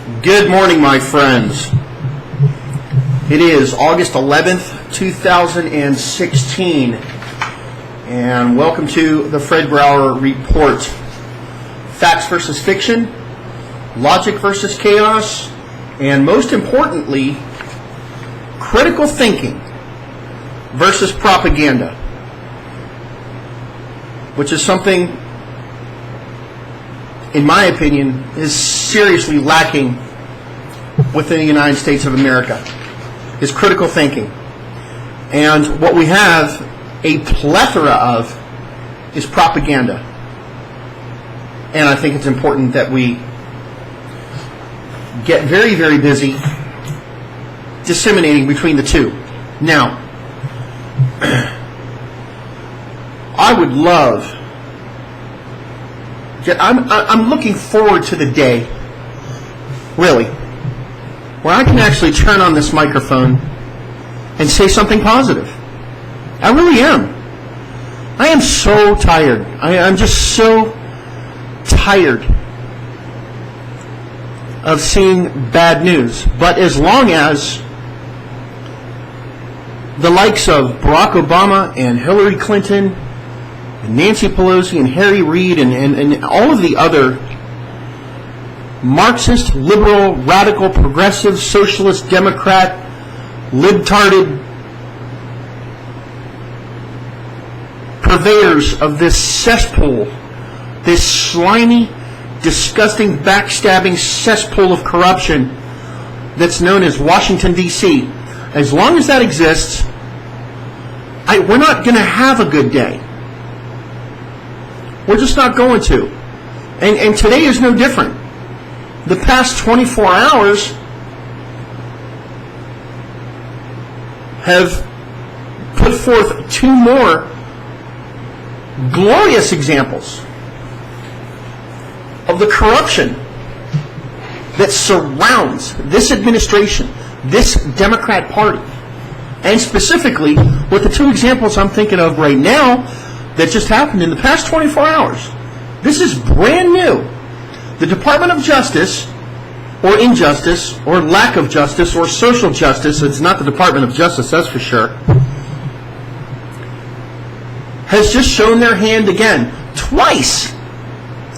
Good morning, my friends. It is August 11th, 2016, and welcome to the Fred Brauer Report. Facts versus fiction, logic versus chaos, and most importantly, critical thinking versus propaganda, which is something, in my opinion, is seriously lacking within the United States of America, is critical thinking. And what we have a plethora of is propaganda. And I think it's important that we get very, very busy disseminating between the two. Now, I would love, I'm looking forward to the day, really, where I can actually turn on this microphone and say something positive. I really am. I am so tired. I'm just so tired of seeing bad news. But as long as the likes of Barack Obama and Hillary Clinton and Nancy Pelosi and Harry Reid and all of the other Marxist, liberal, radical, progressive, socialist, Democrat, libtarded purveyors of this cesspool, this slimy, disgusting, backstabbing cesspool of corruption that's known as Washington, D.C., as long as that exists, we're not going to have a good day. We're just not going to. And today is no different. The past 24 hours have put forth two more glorious examples of the corruption that surrounds this administration, this Democrat Party. And specifically, with the two examples I'm thinking of right now that just happened in the past 24 hours. This is brand new. The Department of Justice, or injustice, or lack of justice, or social justice, it's not the Department of Justice, that's for sure, has just shown their hand again, twice,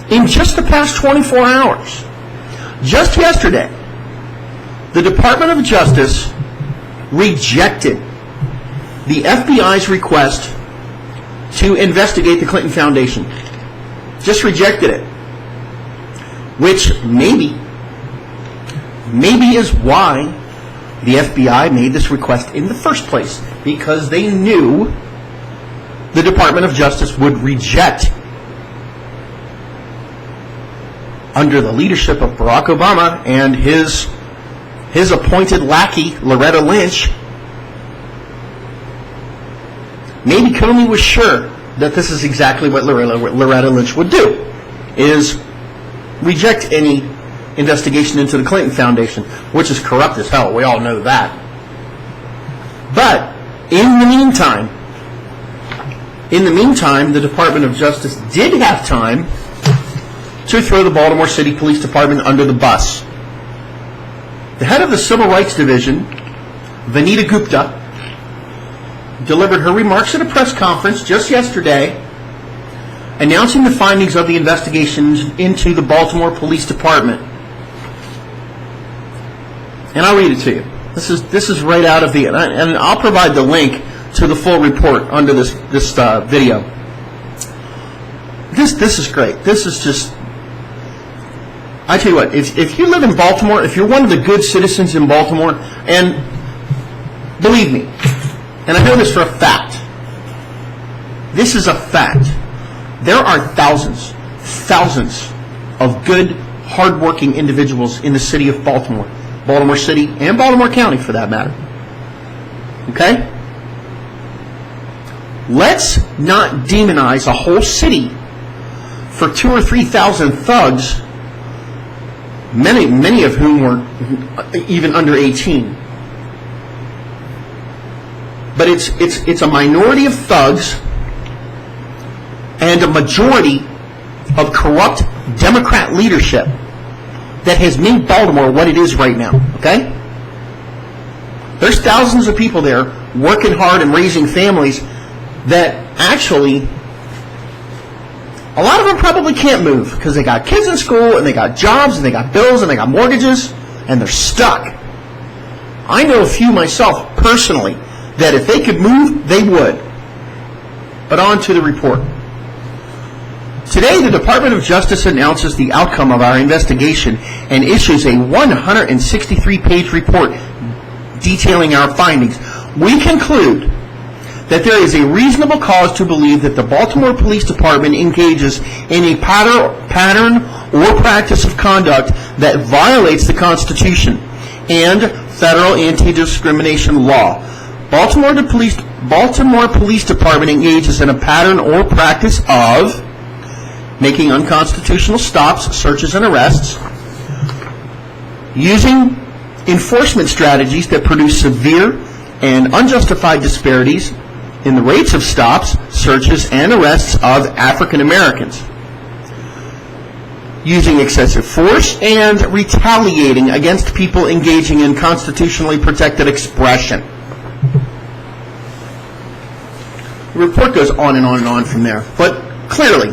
in just the past 24 hours. Just yesterday, the Department of Justice rejected the F.B.I.'s request to investigate the Clinton Foundation. Just rejected it. Which maybe is why the F.B.I. made this request in the first place. Because they knew the Department of Justice would reject, under the leadership of Barack Obama and his appointed lackey, Loretta Lynch. Maybe Comey was sure that this is exactly what Loretta Lynch would do, is reject any investigation into the Clinton Foundation, which is corrupt as hell. We all know that. But in the meantime, the Department of Justice did have time to throw the Baltimore City Police Department under the bus. The head of the Civil Rights Division, Vanita Gupta, delivered her remarks at a press conference just yesterday, announcing the findings of the investigations into the Baltimore Police Department. And I'll read it to you. This is right out of and I'll provide the link to the full report under this video. This is great. This is just, I tell you what, if you live in Baltimore, if you're one of the good citizens in Baltimore, and believe me, and I know this for a fact, this is a fact, there are thousands of good, hardworking individuals in the city of Baltimore, Baltimore City, and Baltimore County for that matter. Okay? Let's not demonize a whole city for 2,000 or 3,000 thugs, many of whom were even under 18. But it's a minority of thugs and a majority of corrupt Democrat leadership that has made Baltimore what it is right now, okay? There's thousands of people there working hard and raising families that actually, a lot of them probably can't move because they got kids in school and they got jobs and they got bills and they got mortgages and they're stuck. I know a few myself personally that if they could move, they would. But on to the report. Today, the Department of Justice announces the outcome of our investigation and issues a 163-page report detailing our findings. We conclude that there is a reasonable cause to believe that the Baltimore Police Department engages in a pattern or practice of conduct that violates the Constitution and federal anti-discrimination law. Baltimore Police Department engages in a pattern or practice of making unconstitutional stops, searches, and arrests, using enforcement strategies that produce severe and unjustified disparities in the rates of stops, searches, and arrests of African Americans, using excessive force, and retaliating against people engaging in constitutionally protected expression. The report goes on and on and on from there, but clearly,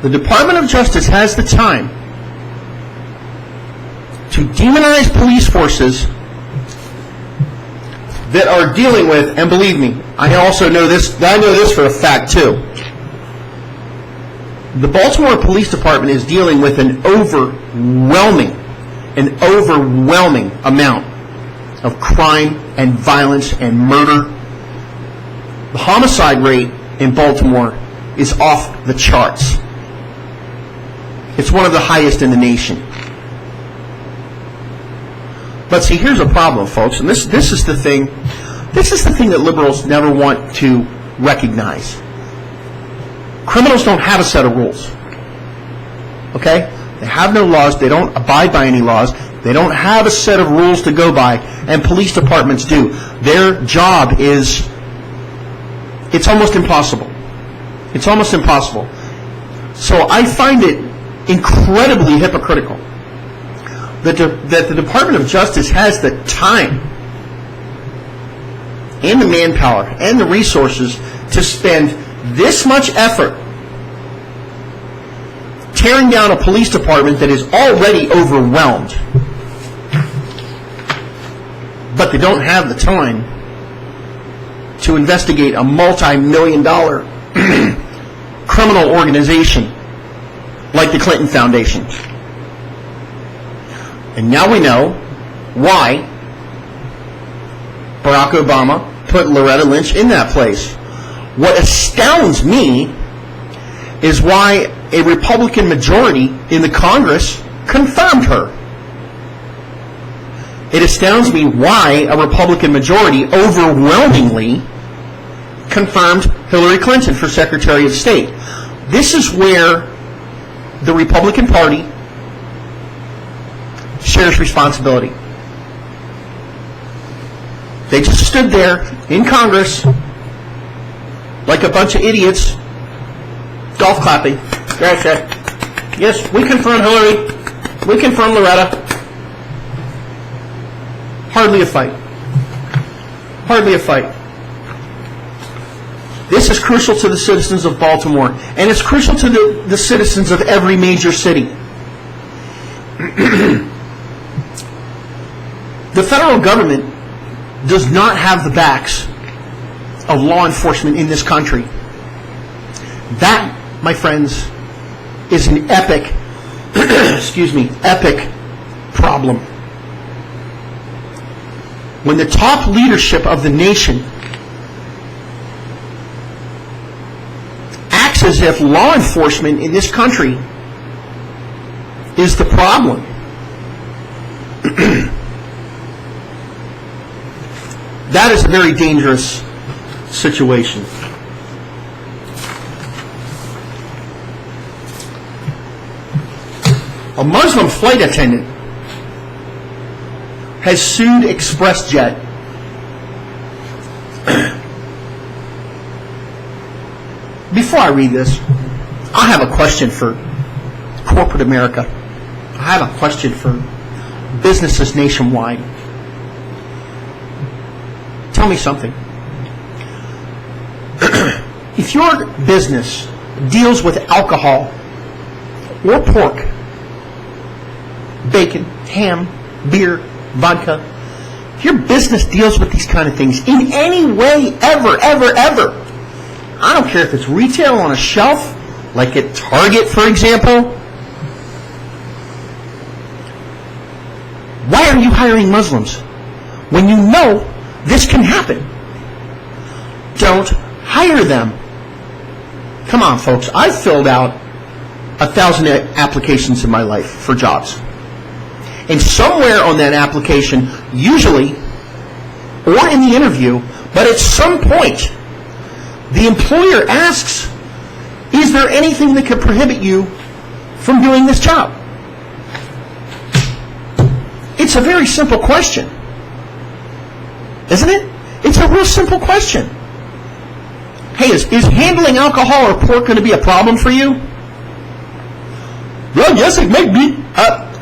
the Department of Justice has the time to demonize police forces that are dealing with, and believe me, I also know this, I know this for a fact too. The Baltimore Police Department is dealing with an overwhelming amount of crime and violence and murder. The homicide rate in Baltimore is off the charts. It's one of the highest in the nation. But see, here's a problem, folks, and this is the thing that liberals never want to recognize. Criminals don't have a set of rules. Okay? They have no laws, they don't abide by any laws, they don't have a set of rules to go by, and police departments do. Their job is, it's almost impossible. It's almost impossible. So I find it incredibly hypocritical that the Department of Justice has the time and the manpower and the resources to spend this much effort tearing down a police department that is already overwhelmed. But they don't have the time to investigate a multi-million-dollar criminal organization like the Clinton Foundation. And now we know why Barack Obama put Loretta Lynch in that place. What astounds me is why a Republican majority in the Congress confirmed her. It astounds me why a Republican majority overwhelmingly confirmed Hillary Clinton for Secretary of State. This is where the Republican Party shares responsibility. They just stood there in Congress like a bunch of idiots, golf clapping. Yes, we confirm Hillary. We confirm Loretta. Hardly a fight. Hardly a fight. This is crucial to the citizens of Baltimore, and it's crucial to the citizens of every major city. The federal government does not have the backs of law enforcement in this country. That, my friends, is an epic, epic problem. When the top leadership of the nation acts as if law enforcement in this country is the problem, that is a very dangerous situation. A Muslim flight attendant has sued ExpressJet Before I read this, I have a question for corporate America, I have a question for businesses nationwide. Tell me something. If your business deals with alcohol or pork, bacon, ham, beer, vodka, if your business deals with these kind of things in any way, ever, I don't care if it's retail on a shelf, like at Target, for example, why are you hiring Muslims when you know this can happen? Don't hire them. Come on, folks. I've filled out 1,000 applications in my life for jobs. And somewhere on that application, usually, or in the interview, but at some point, the employer asks, is there anything that could prohibit you from doing this job? It's a very simple question. Isn't it? It's a real simple question. Hey, is handling alcohol or pork going to be a problem for you? Well, yes, it may be.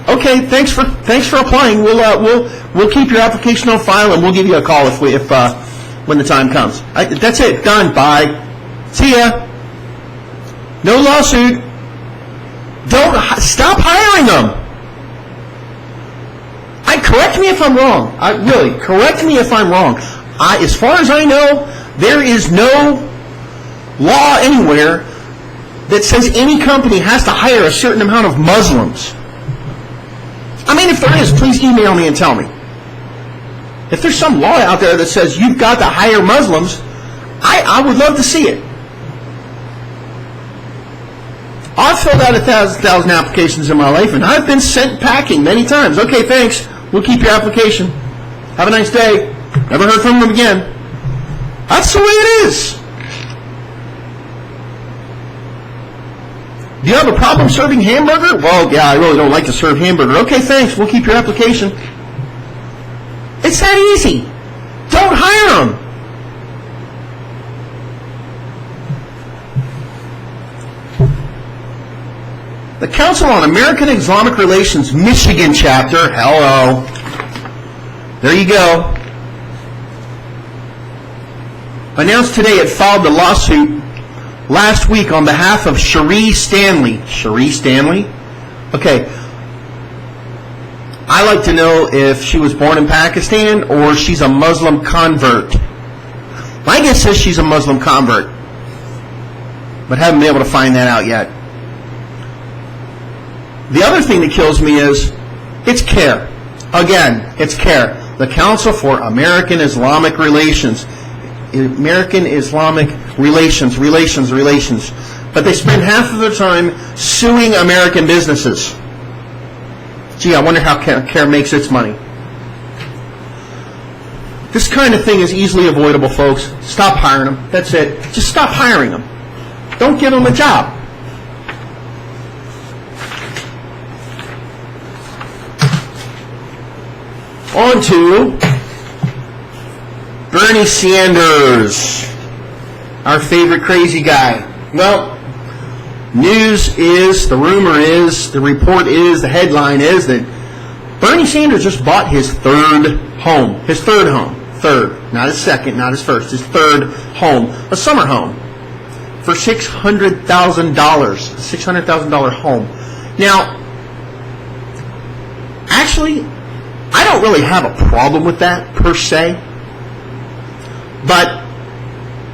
Okay, thanks for applying. We'll keep your application on file and we'll give you a call if when the time comes. That's it. Done. Bye. See ya. No lawsuit. Stop hiring them. Correct me if I'm wrong. Correct me if I'm wrong. As far as I know, there is no law anywhere that says any company has to hire a certain amount of Muslims. I mean, if there is, please email me and tell me. If there's some law out there that says you've got to hire Muslims, I would love to see it. I've filled out 1,000 applications in my life, and I've been sent packing many times. Okay, thanks. We'll keep your application. Have a nice day. Never heard from them again. That's the way it is. Do you have a problem serving hamburger? Well, yeah, I really don't like to serve hamburger. Okay, thanks. We'll keep your application. It's that easy. Don't hire them. The Council on American Islamic Relations, Michigan chapter, hello. There you go. Announced today it filed the lawsuit last week on behalf of Cherie Stanley. Cherie Stanley? Okay. I like to know if she was born in Pakistan or she's a Muslim convert. My guess is she's a Muslim convert, but haven't been able to find that out yet. The other thing that kills me is, it's CAIR. Again, it's CAIR. The Council for American Islamic Relations. American Islamic Relations. But they spend half of their time suing American businesses. Gee, I wonder how CAIR makes its money. This kind of thing is easily avoidable, folks. Stop hiring them. That's it. Just stop hiring them. Don't give them a job. On to Bernie Sanders, our favorite crazy guy. Well, news is, the rumor is, the report is, the headline is that Bernie Sanders just bought his third home. His third home. Third. Not his second, not his first. His third home. A summer home. For $600,000. A $600,000 home. Now, actually, I don't really have a problem with that, per se. But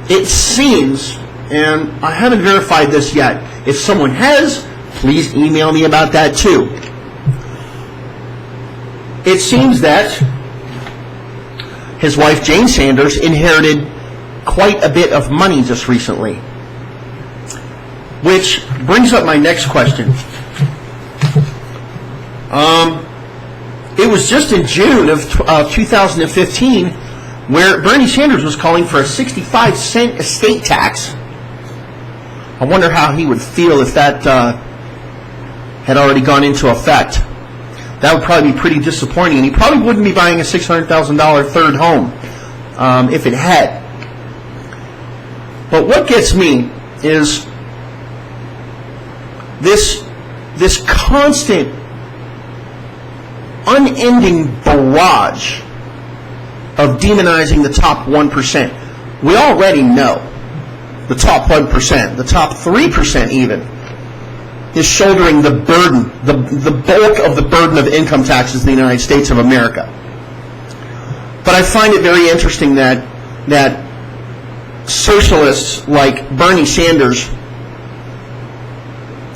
it seems, and I haven't verified this yet, if someone has, please email me about that too. It seems that his wife, Jane Sanders, inherited quite a bit of money just recently. Which brings up my next question. It was just in June of 2015 where Bernie Sanders was calling for a 65-cent estate tax. I wonder how he would feel if that had already gone into effect. That would probably be pretty disappointing, and he probably wouldn't be buying a $600,000 third home if it had. But what gets me is this this constant, unending barrage of demonizing the top 1%. We already know the top 1%, the top 3% even, is shouldering the burden, the bulk of the burden of income taxes in the United States of America. But I find it very interesting that socialists like Bernie Sanders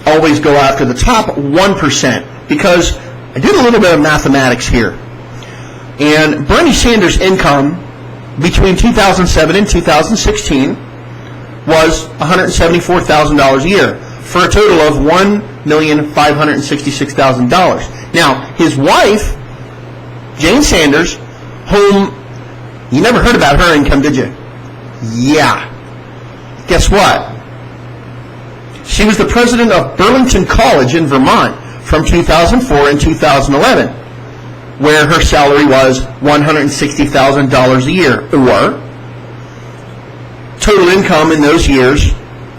always go after the top 1%, because I did a little bit of mathematics here. And Bernie Sanders' income between 2007 and 2016 was $174,000 a year, for a total of $1,566,000. Now, his wife, Jane Sanders, whom you never heard about her income, did you? Yeah. Guess what? She was the president of Burlington College in Vermont from 2004 and 2011, where her salary was $160,000 a year, or total income in those years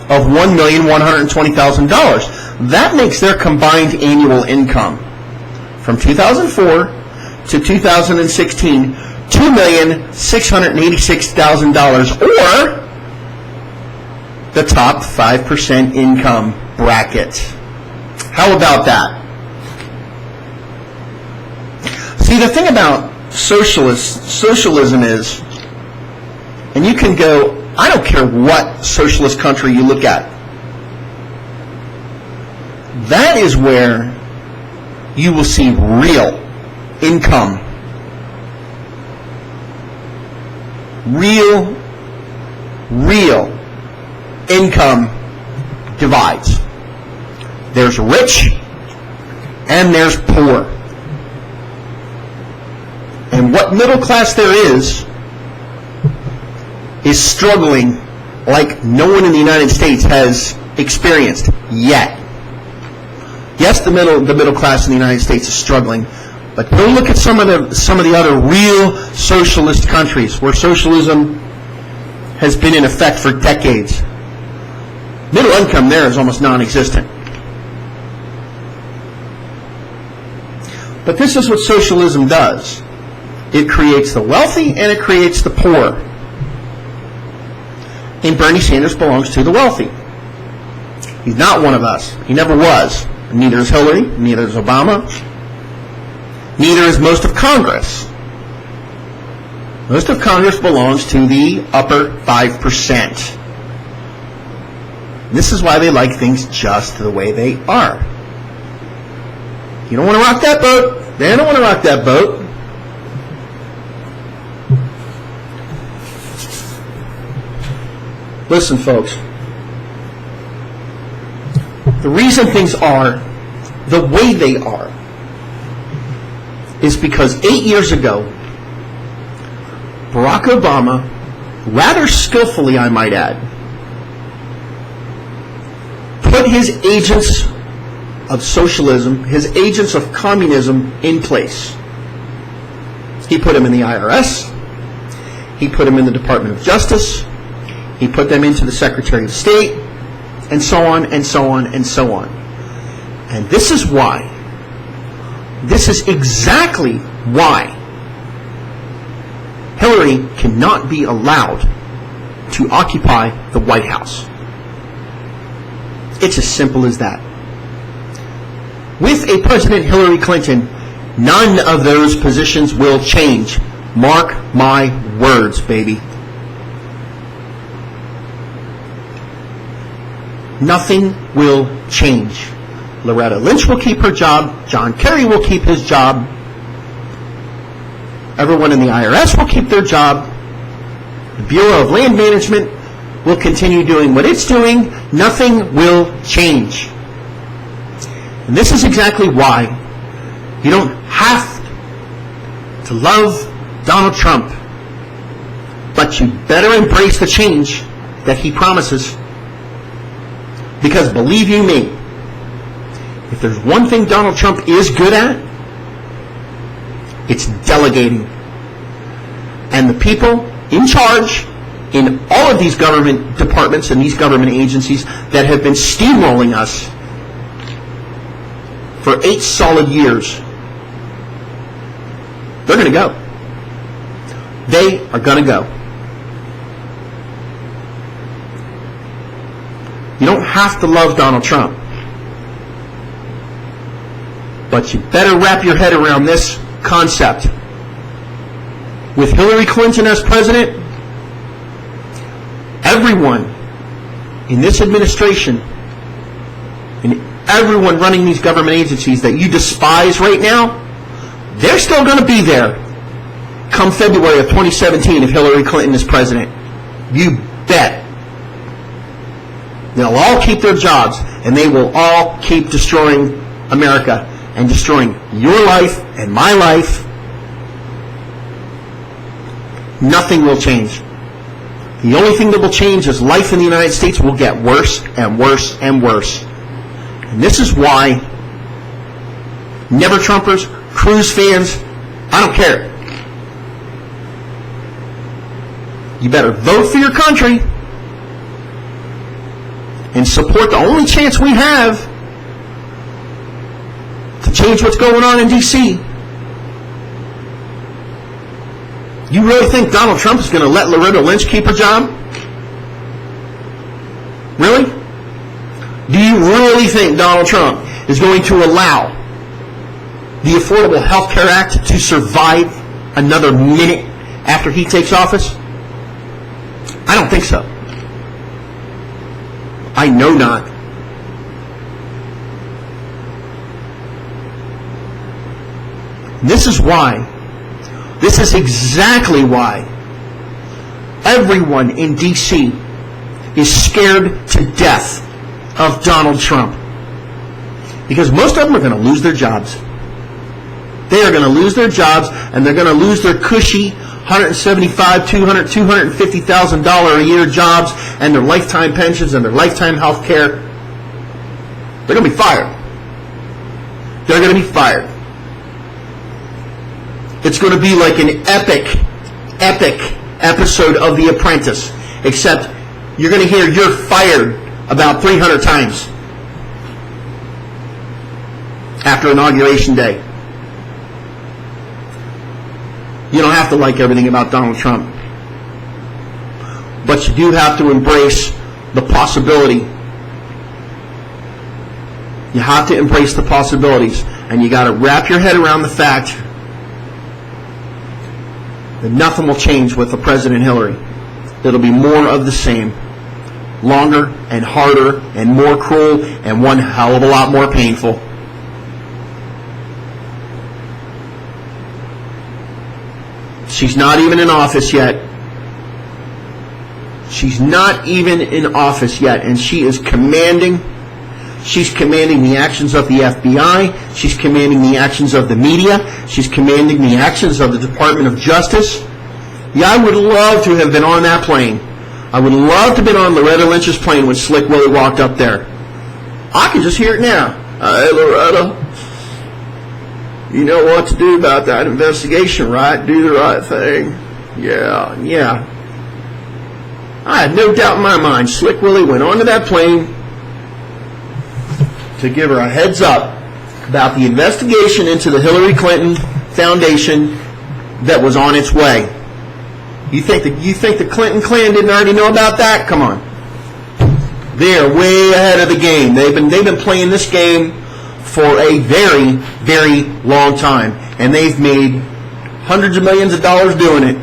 of $1,120,000. That makes their combined annual income from 2004 to 2016 $2,686,000, or the top 5% income bracket. How about that? See, the thing about socialism is, and you can go, I don't care what socialist country you look at, that is where you will see real income, real income divides. There's rich and there's poor. And what middle class there is struggling like no one in the United States has experienced yet. Yes, the middle class in the United States is struggling, but go look at some of the other real socialist countries where socialism has been in effect for decades. Middle income there is almost non-existent. But this is what socialism does. It creates the wealthy and it creates the poor. And Bernie Sanders belongs to the wealthy. He's not one of us. He never was. Neither is Hillary, neither is Obama, neither is most of Congress. Most of Congress belongs to the upper 5%. This is why they like things just the way they are. You don't want to rock that boat. They don't want to rock that boat. Listen, folks. The reason things are the way they are is because 8 years ago, Barack Obama, rather skillfully I might add, put his agents of socialism, his agents of communism in place. He put them in the IRS, he put them in the Department of Justice, he put them into the Secretary of State, and so on, and so on, and so on. And this is why, this is exactly why Hillary cannot be allowed to occupy the White House. It's as simple as that. With a President Hillary Clinton, none of those positions will change. Mark my words, baby. Nothing will change. Loretta Lynch will keep her job. John Kerry will keep his job. Everyone in the IRS will keep their job. The Bureau of Land Management will continue doing what it's doing. Nothing will change. And this is exactly why you don't have to love Donald Trump, but you better embrace the change that he promises. Because believe you me, if there's one thing Donald Trump is good at, it's delegating. And the people in charge in all of these government departments and these government agencies that have been steamrolling us for 8 solid years. They're going to go. They are going to go. You don't have to love Donald Trump. But you better wrap your head around this concept. With Hillary Clinton as president, everyone in this administration and everyone running these government agencies that you despise right now, they're still going to be there come February of 2017 if Hillary Clinton is president. You bet. They'll all keep their jobs, and they will all keep destroying America and destroying your life and my life. Nothing will change. The only thing that will change is life in the United States will get worse and worse and worse. And this is why Never Trumpers, Cruz fans, I don't care. You better vote for your country and support the only chance we have to change what's going on in D.C. You really think Donald Trump is going to let Loretta Lynch keep her job? Really? Do you really think Donald Trump is going to allow the Affordable Health Care Act to survive another minute after he takes office? I don't think so. I know not. This is why, this is exactly why everyone in D.C. is scared to death of Donald Trump. Because most of them are going to lose their jobs. They are going to lose their jobs, and they're going to lose their cushy $175,000, $200,000, $250,000 a year jobs and their lifetime pensions and their lifetime health care. They're going to be fired. They're going to be fired. It's going to be like an epic episode of The Apprentice, except you're going to hear "you're fired" about 300 times after Inauguration Day. You don't have to like everything about Donald Trump. But you do have to embrace the possibility. You have to embrace the possibilities. And you got to wrap your head around the fact that nothing will change with the President Hillary. It'll be more of the same. Longer and harder and more cruel and one hell of a lot more painful. She's not even in office yet. She's not even in office yet, and she is commanding. She's commanding the actions of the F.B.I. She's commanding the actions of the media. She's commanding the actions of the Department of Justice. Yeah, I would love to have been on that plane. I would love to have been on Loretta Lynch's plane when Slick Willie walked up there. I can just hear it now. Hey, Loretta. You know what to do about that investigation, right? Do the right thing. Yeah. I had no doubt in my mind Slick Willie went onto that plane to give her a heads up about the investigation into the Hillary Clinton Foundation that was on its way. You think the Clinton clan didn't already know about that? Come on. They're way ahead of the game. They've been playing this game for a very, very long time. And they've made hundreds of millions of dollars doing it.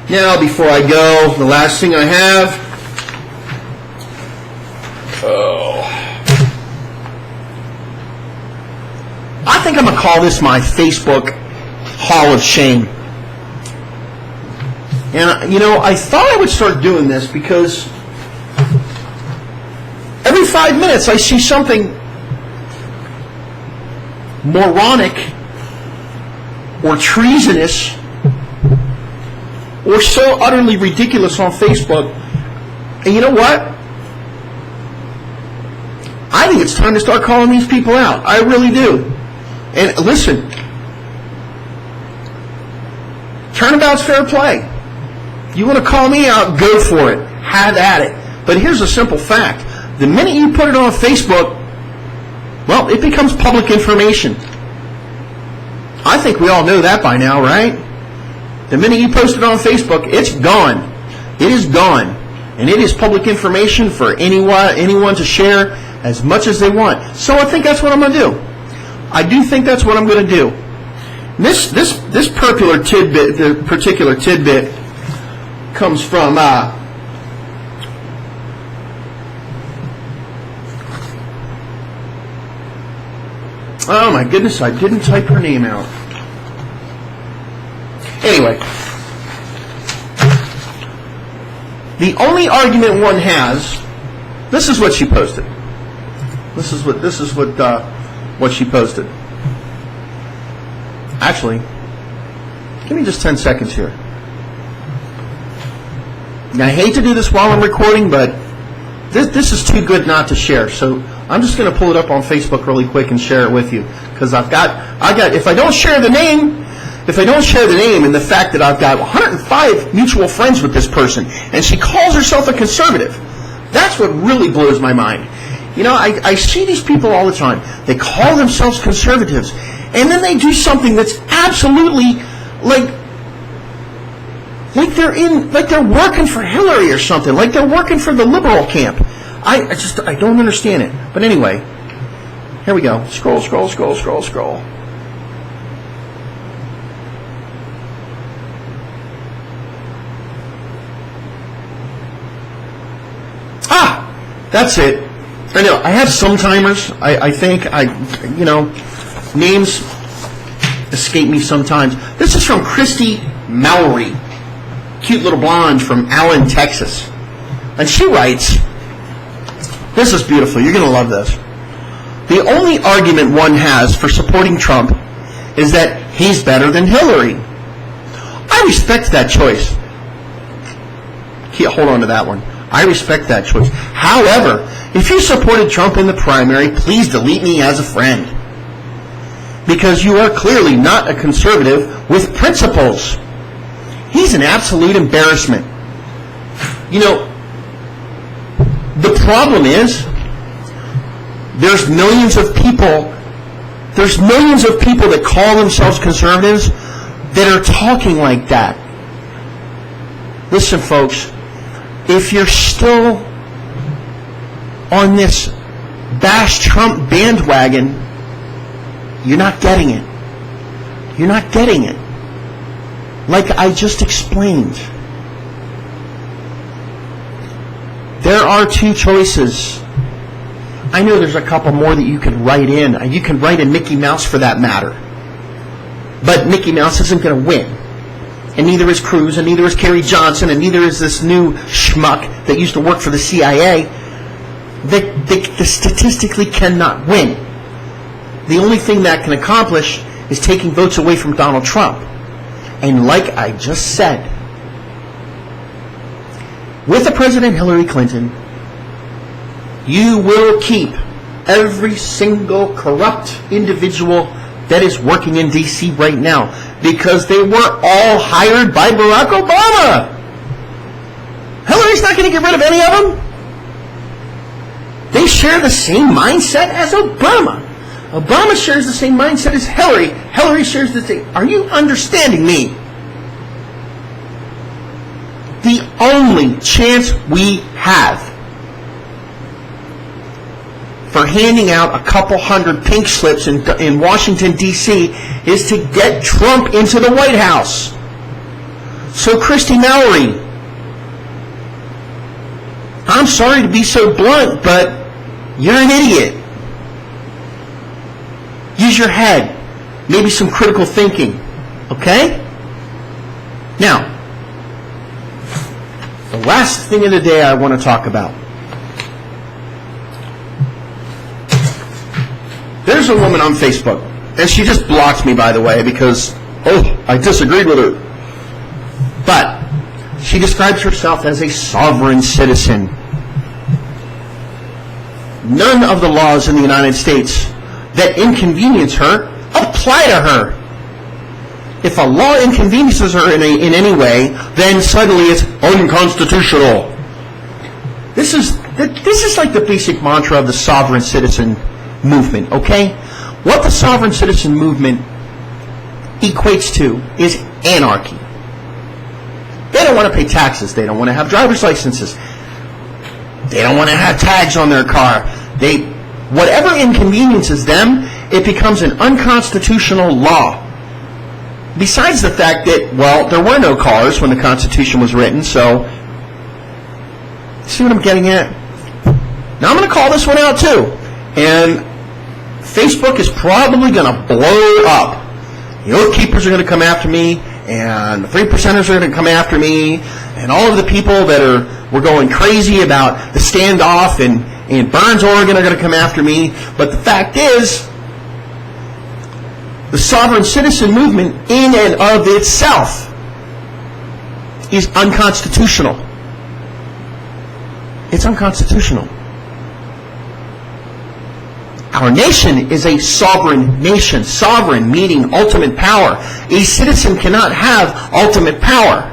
Now, before I go, the last thing I have. I think I'm going to call this my Facebook Hall of Shame. And, I thought I would start doing this because every 5 minutes I see something moronic or treasonous or so utterly ridiculous on Facebook. And you know what? I think it's time to start calling these people out. I really do. And listen, turnabout's fair play. You want to call me out, go for it. Have at it. But here's a simple fact. The minute you put it on Facebook, well, it becomes public information. I think we all know that by now, right? The minute you post it on Facebook, it's gone. It is gone. And it is public information for anyone to share as much as they want. So I think that's what I'm going to do. I do think that's what I'm going to do. This particular tidbit comes from oh my goodness, I didn't type her name out. Anyway, the only argument one has, this is what she posted. This is what she posted. Actually, give me just 10 seconds here. Now, I hate to do this while I'm recording, but this is too good not to share. So I'm just going to pull it up on Facebook really quick and share it with you, because I got. If I don't share the name, and the fact that I've got 105 mutual friends with this person, and she calls herself a conservative, that's what really blows my mind. You know, I see these people all the time. They call themselves conservatives, and then they do something that's absolutely like they're working for Hillary or something, like they're working for the liberal camp. I don't understand it. But anyway, here we go. Scroll. That's it. I know, I have some timers. I think, names escape me sometimes. This is from Christy Mallory, cute little blonde from Allen, Texas. And she writes, this is beautiful, you're going to love this. The only argument one has for supporting Trump is that he's better than Hillary. I respect that choice. Hold on to that one. I respect that choice. However, if you supported Trump in the primary, please delete me as a friend. Because you are clearly not a conservative with principles. He's an absolute embarrassment. You know, the problem is, there's millions of people that call themselves conservatives that are talking like that. Listen, folks, if you're still on this bash Trump bandwagon, you're not getting it. You're not getting it. Like I just explained. There are two choices. I know there's a couple more that you could write in. You can write in Mickey Mouse for that matter. But Mickey Mouse isn't going to win. And neither is Cruz, and neither is Kerry Johnson, and neither is this new schmuck that used to work for the CIA. They statistically cannot win. The only thing that can accomplish is taking votes away from Donald Trump. And like I just said, with the President Hillary Clinton, you will keep every single corrupt individual that is working in D.C. right now, because they were all hired by Barack Obama. Hillary's not going to get rid of any of them. They share the same mindset as Obama. Obama shares the same mindset as Hillary. Hillary shares the same. Are you understanding me? The only chance we have for handing out a couple hundred pink slips in Washington, D.C. is to get Trump into the White House. So, Christy Mallory, I'm sorry to be so blunt, but you're an idiot. Use your head. Maybe some critical thinking. Okay? Now, the last thing of the day I want to talk about. There's a woman on Facebook, and she just blocked me, by the way, because, I disagreed with her. But she describes herself as a sovereign citizen. None of the laws in the United States that inconvenience her apply to her. If a law inconveniences her in any way, then suddenly it's unconstitutional. This is like the basic mantra of the sovereign citizen movement, okay? What the sovereign citizen movement equates to is anarchy. They don't want to pay taxes. They don't want to have driver's licenses. They don't want to have tags on their car. Whatever inconveniences them, it becomes an unconstitutional law. Besides the fact that, well, there were no cars when the Constitution was written, so, see what I'm getting at? Now I'm going to call this one out too. And Facebook is probably going to blow up. The Oath Keepers are going to come after me, and the 3%ers are going to come after me, and all of the people that were going crazy about the standoff in Burns, Oregon are going to come after me. But the fact is, the sovereign citizen movement in and of itself is unconstitutional. It's unconstitutional. Our nation is a sovereign nation. Sovereign meaning ultimate power. A citizen cannot have ultimate power.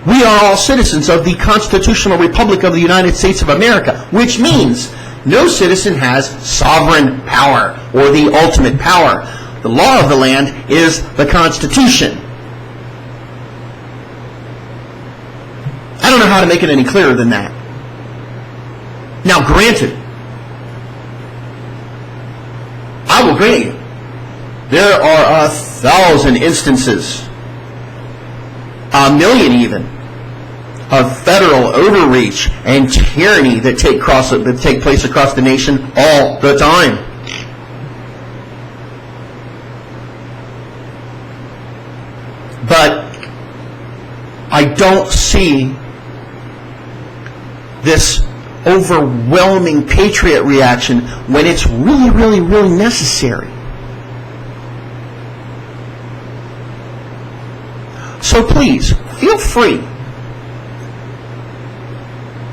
We are all citizens of the Constitutional Republic of the United States of America, which means no citizen has sovereign power or the ultimate power. The law of the land is the Constitution. I don't know how to make it any clearer than that. Now, granted, I will grant you, there are 1,000 instances, a million even, of federal overreach and tyranny that take place across the nation all the time. But I don't see this overwhelming patriot reaction when it's really, really, really necessary. So please, feel free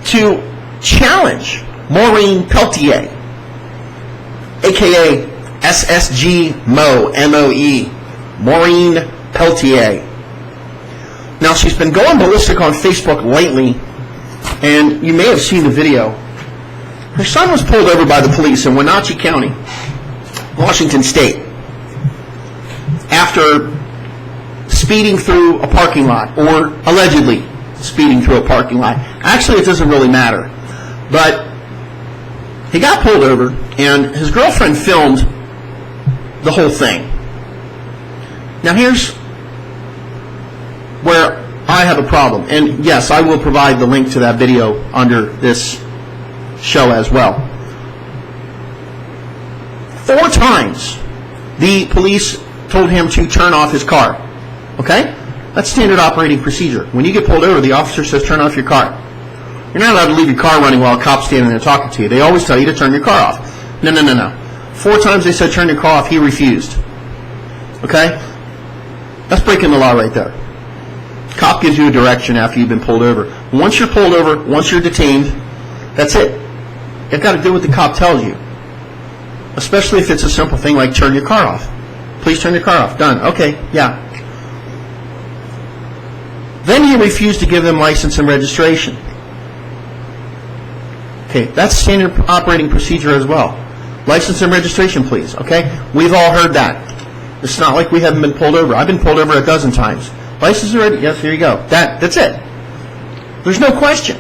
to challenge Maureen Peltier, aka SSG Mo, M-O-E, Maureen Peltier. Now, she's been going ballistic on Facebook lately, and you may have seen the video. Her son was pulled over by the police in Wenatchee County, Washington State, after speeding through a parking lot, or allegedly speeding through a parking lot. Actually, it doesn't really matter. But he got pulled over, and his girlfriend filmed the whole thing. Now, here's where I have a problem. And yes, I will provide the link to that video under this show as well. 4 times the police told him to turn off his car. Okay? That's standard operating procedure. When you get pulled over, the officer says turn off your car. You're not allowed to leave your car running while a cop's standing there talking to you. They always tell you to turn your car off. No. 4 times they said turn your car off. He refused. Okay? That's breaking the law right there. Cop gives you a direction after you've been pulled over. Once you're pulled over, once you're detained, that's it. You've got to do what the cop tells you. Especially if it's a simple thing like turn your car off. Please turn your car off. Done. Okay, yeah. Then he refused to give them license and registration. Okay, that's standard operating procedure as well. License and registration, please. Okay? We've all heard that. It's not like we haven't been pulled over. I've been pulled over a dozen times. License already? Yes, here you go. That's it. There's no question.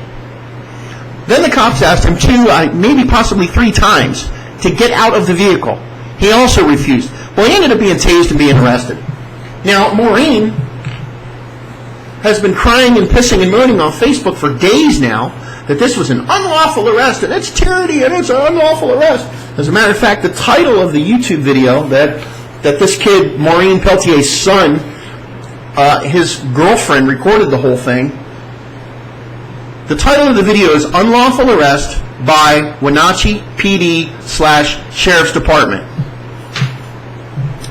Then the cops asked him 2, maybe possibly 3 times to get out of the vehicle. He also refused. Well, he ended up being tased and being arrested. Now, Maureen has been crying and pissing and moaning on Facebook for days now that this was an unlawful arrest, and it's tyranny, and it's an unlawful arrest. As a matter of fact, the title of the YouTube video that this kid, Maureen Peltier's son, his girlfriend recorded the whole thing. The title of the video is Unlawful Arrest by Wenatchee PD/Sheriff's Department.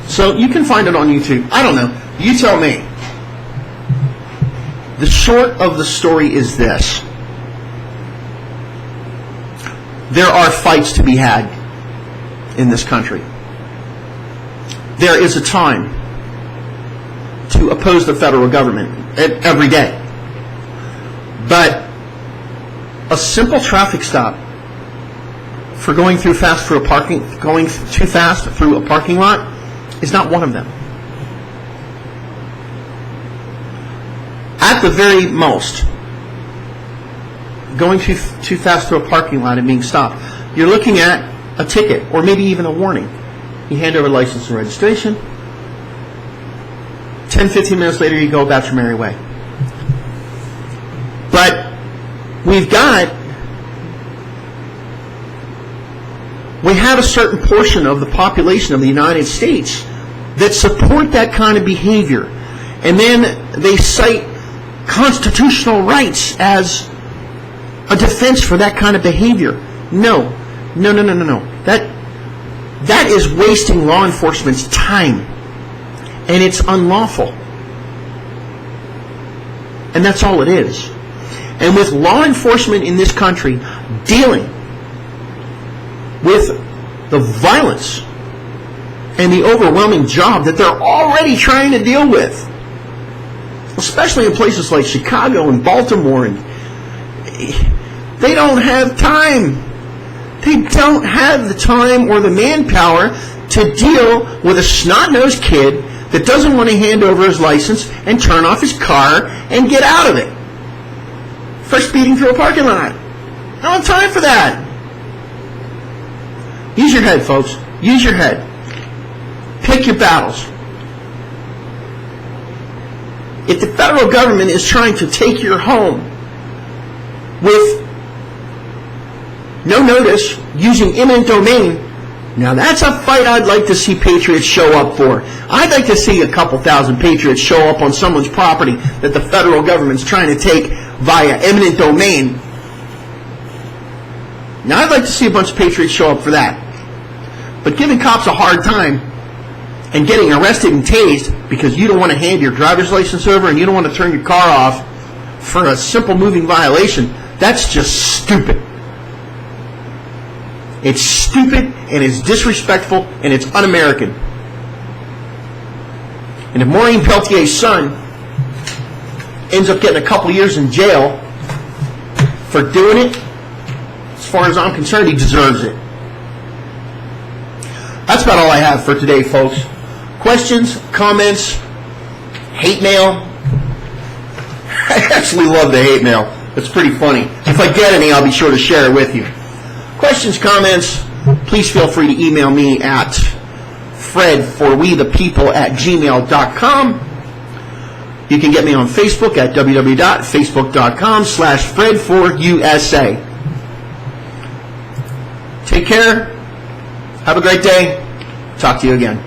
So you can find it on YouTube. I don't know. You tell me. The short of the story is this. There are fights to be had in this country. There is a time to oppose the federal government every day. But A simple traffic stop for going too fast through a parking lot is not one of them. At the very most, going too fast through a parking lot and being stopped, you're looking at a ticket or maybe even a warning. You hand over license and registration. 10, 15 minutes later, you go about your merry way. But we have a certain portion of the population of the United States that support that kind of behavior. And then they cite constitutional rights as a defense for that kind of behavior. No. That is wasting law enforcement's time. And it's unlawful. And that's all it is. And with law enforcement in this country dealing with the violence and the overwhelming job that they're already trying to deal with, especially in places like Chicago and Baltimore, and they don't have time. They don't have the time or the manpower to deal with a snot-nosed kid that doesn't want to hand over his license and turn off his car and get out of it for speeding through a parking lot. I don't have time for that. Use your head, folks. Use your head. Pick your battles. If the federal government is trying to take your home with no notice, using eminent domain, now that's a fight I'd like to see patriots show up for. I'd like to see a couple thousand patriots show up on someone's property that the federal government's trying to take via eminent domain. Now I'd like to see a bunch of patriots show up for that. But giving cops a hard time and getting arrested and tased because you don't want to hand your driver's license over and you don't want to turn your car off for a simple moving violation, that's just stupid. It's stupid, and it's disrespectful, and it's un-American. And if Maureen Peltier's son ends up getting a couple years in jail for doing it, as far as I'm concerned, he deserves it. That's about all I have for today, folks. Questions, comments, hate mail. I actually love the hate mail. It's pretty funny. If I get any, I'll be sure to share it with you. Questions, comments, please feel free to email me at fredforwethepeople@gmail.com. You can get me on Facebook at www.facebook.com/fredforusa. Take care. Have a great day. Talk to you again.